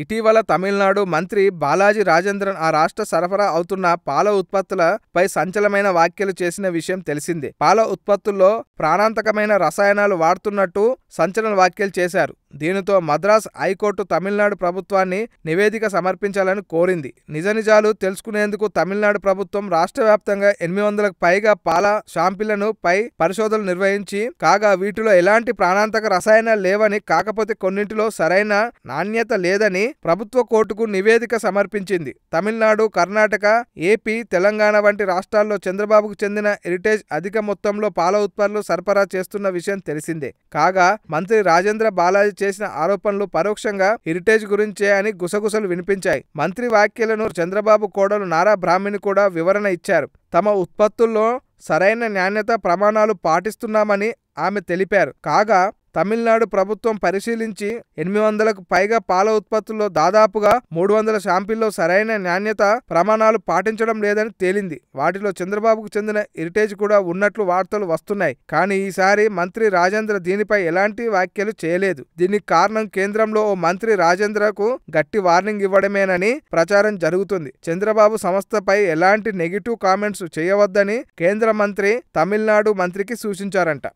ఇటీవల తమిళనాడు మంత్రి బాలాజీ రాజేంద్రన్ ఆ రాష్ట్ర సరఫరా అవుతున్న పాల ఉత్పత్తులపై సంచలనమైన వ్యాఖ్యలు చేసిన విషయం తెలిసిందే. పాల ఉత్పత్తుల్లో ప్రాణాంతకమైన రసాయనాలు వాడుతున్నట్టు సంచలన వ్యాఖ్యలు చేశారు. దీనితో మద్రాస్ హైకోర్టు తమిళనాడు ప్రభుత్వాన్ని నివేదిక సమర్పించాలని కోరింది. నిజాలు తెలుసుకునేందుకు తమిళనాడు ప్రభుత్వం రాష్ట్ర వ్యాప్తంగా 800కు పైగా పాల శాంపిళ్లను పై పరిశోధనలు నిర్వహించి కాగా వీటిలో ఎలాంటి ప్రాణాంతక రసాయనాలు లేవని, కాకపోతే కొన్నింటిలో సరైన నాణ్యత లేదని ప్రభుత్వ కోర్టుకు నివేదిక సమర్పించింది. తమిళనాడు, కర్ణాటక, ఏపీ, తెలంగాణ వంటి రాష్ట్రాల్లో చంద్రబాబుకు చెందిన హెరిటేజ్ అధిక మొత్తంలో పాల ఉత్పత్తులు సరఫరా చేస్తున్న విషయం తెలిసిందే. కాగా మంత్రి రాజేంద్ర బాలాజీ చేసిన ఆరోపణలు పరోక్షంగా హెరిటేజ్ గురించే అని గుసగుసలు వినిపించాయి. మంత్రి వ్యాఖ్యలను చంద్రబాబు కోడలు నారా బ్రాహ్మణి కూడా వివరణ ఇచ్చారు. తమ ఉత్పత్తుల్లో సరైన నాణ్యత ప్రమాణాలు పాటిస్తున్నామని ఆమె తెలిపారు. కాగా తమిళనాడు ప్రభుత్వం పరిశీలించి 800కు పైగా పాల ఉత్పత్తుల్లో దాదాపుగా 300 శాంపిల్లో సరైన నాణ్యత ప్రమాణాలు పాటించడం లేదని తేలింది. వాటిలో చంద్రబాబుకు చెందిన హెరిటేజ్ కూడా ఉన్నట్లు వార్తలు వస్తున్నాయి. కానీ ఈసారి మంత్రి రాజేంద్ర దీనిపై ఎలాంటి వ్యాఖ్యలు చేయలేదు. దీనికి కారణం కేంద్రంలో ఓ మంత్రి రాజేంద్రకు గట్టి వార్నింగ్ ఇవ్వడమేనని ప్రచారం జరుగుతుంది. చంద్రబాబు సంస్థపై ఎలాంటి నెగిటివ్ కామెంట్స్ చేయవద్దని కేంద్ర మంత్రి తమిళనాడు మంత్రికి సూచించారంట.